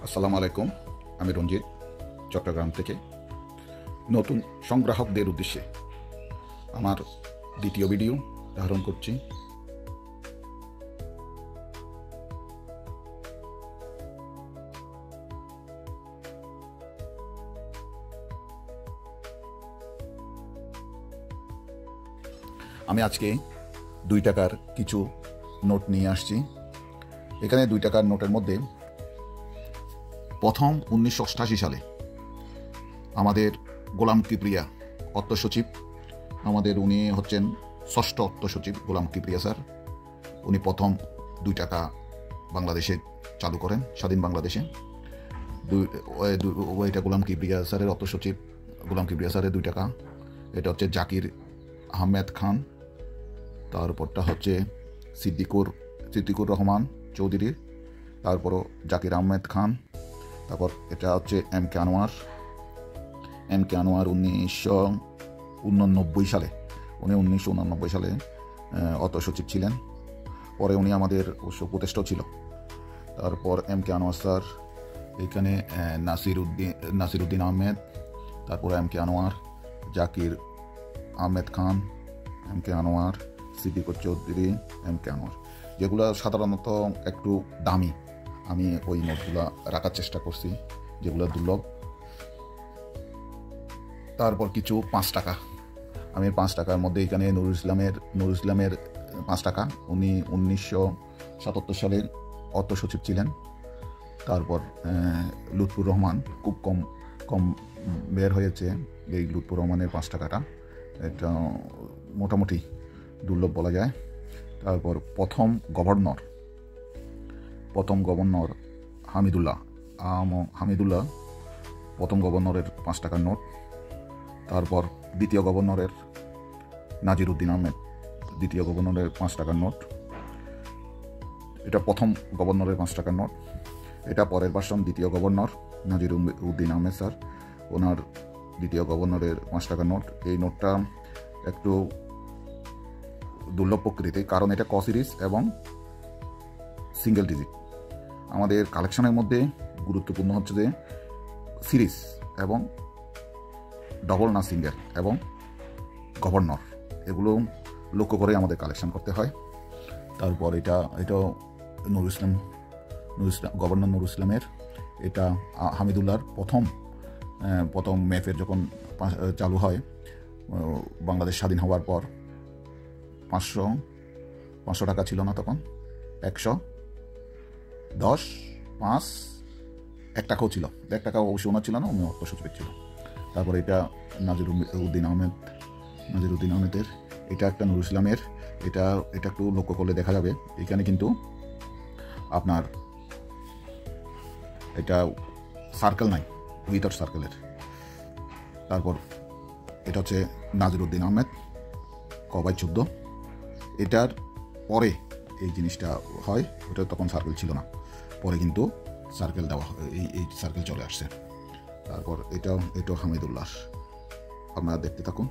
আসসালামু আলাইকুম। আমি রঞ্জিত, চট্টগ্রাম থেকে। নতুন সংগ্রাহকদের উদ্দেশ্যে আমার দ্বিতীয় ভিডিও ধারণ করছি। আমি আজকে 2 টাকার কিছু নোট নিয়ে আসছি। এখানে 2 টাকার নোটের মধ্যে প্রথম 1988 সালে আমাদের গোলাম কিবরিয়া অর্থ সচিব, উনি হচ্ছেন ষষ্ঠ অর্থ সচিব গোলাম কিবরিয়া স্যার। উনি প্রথম 2 টাকা বাংলাদেশে চালু করেন, স্বাধীন বাংলাদেশে। এটা গোলাম কিবরিয়া স্যারের অর্থ সচিব, গোলাম কিবরিয়া স্যারের 2 টাকা। এটা হচ্ছে জাকির আহমেদ খান, তারপরটা হচ্ছে সিদ্দিকুর রহমান চৌধুরী, তারপরও জাকির আহমেদ খান। তারপর এটা হচ্ছে এম কে আনোয়ার 1989 সালে, উনি 1989 সালে অর্থ সচিব ছিলেন। পরে উনি আমাদের অবশ্য উপদেষ্টাও ছিল। তারপর এম কে আনোয়ার স্যার, এখানে নাসিরউদ্দিন আহমেদ, তারপর M K Anwar, Zakir Ahmed Khan, M K Anwar, Siddiqur Chowdhury, M K Anwar, যেগুলো সাধারণত একটু দামি। আমি ওই নোটগুলো রাখার চেষ্টা করছি, যেগুলো দুর্লভ। তারপর কিছু 5 টাকা। আমি 5 টাকার মধ্যে এখানে নুরুল ইসলামের 5 টাকা, উনি 1977 সালের অর্থ সচিব ছিলেন। তারপর লুৎফুর রহমান, খুব কম বের হয়েছে এই লুৎফুর রহমানের 5 টাকাটা, এটা মোটামুটি দুর্লভ বলা যায়। তারপর প্রথম গভর্নর হামিদুল্লাহ প্রথম গভর্নরের 5 টাকার নোট। তারপর দ্বিতীয় গভর্নরের নাজিরউদ্দিন আহমেদ, দ্বিতীয় গভর্নরের 5 টাকার নোট। এটা প্রথম গভর্নরের 5 টাকার নোট। এটা পরের ভার্সন, দ্বিতীয় গভর্নর নাজিরউদ্দিন আহমেদ স্যার, ওনার দ্বিতীয় গভর্নরের 5 টাকার নোট। এই নোটটা একটু দুর্লভ প্রকৃতি, কারণ এটা ক সিরিজ এবং সিঙ্গেল ডিজিট। আমাদের কালেকশনের মধ্যে গুরুত্বপূর্ণ হচ্ছে যে সিরিজ এবং ডবল না সিঙ্গেল এবং গভর্নর, এগুলো লক্ষ্য করে আমাদের কালেকশন করতে হয়। তারপর এটা গভর্নর নুরুল ইসলামের, এটা হামিদুল্লাহর প্রথম মেফের যখন চালু হয় বাংলাদেশ স্বাধীন হওয়ার পর, 500 টাকা ছিল না তখন, 110, 5, 1 টাকাও ছিল। 1 টাকা অবশ্যই ওনার ছিল না, উনি অর্থ সচিব ছিল। তারপর এটা নাজিরউদ্দিন আহমেদের, এটা একটা নুরুল ইসলামের। এটা একটু লক্ষ্য করলে দেখা যাবে এখানে কিন্তু আপনার এটা সার্কেল নাই, উইথাউট সার্কেলের। তারপর এটা হচ্ছে নাজিরউদ্দিন আহমেদ ক/14। এটার পরে এই জিনিসটা হয়, ওটা তখন সার্কেল ছিল না, পরে কিন্তু সার্কেল দেওয়া হয়, এই সার্কেল চলে আসছে। তারপর এটাও হামিদুল্লাহ, আপনারা দেখতে থাকুন।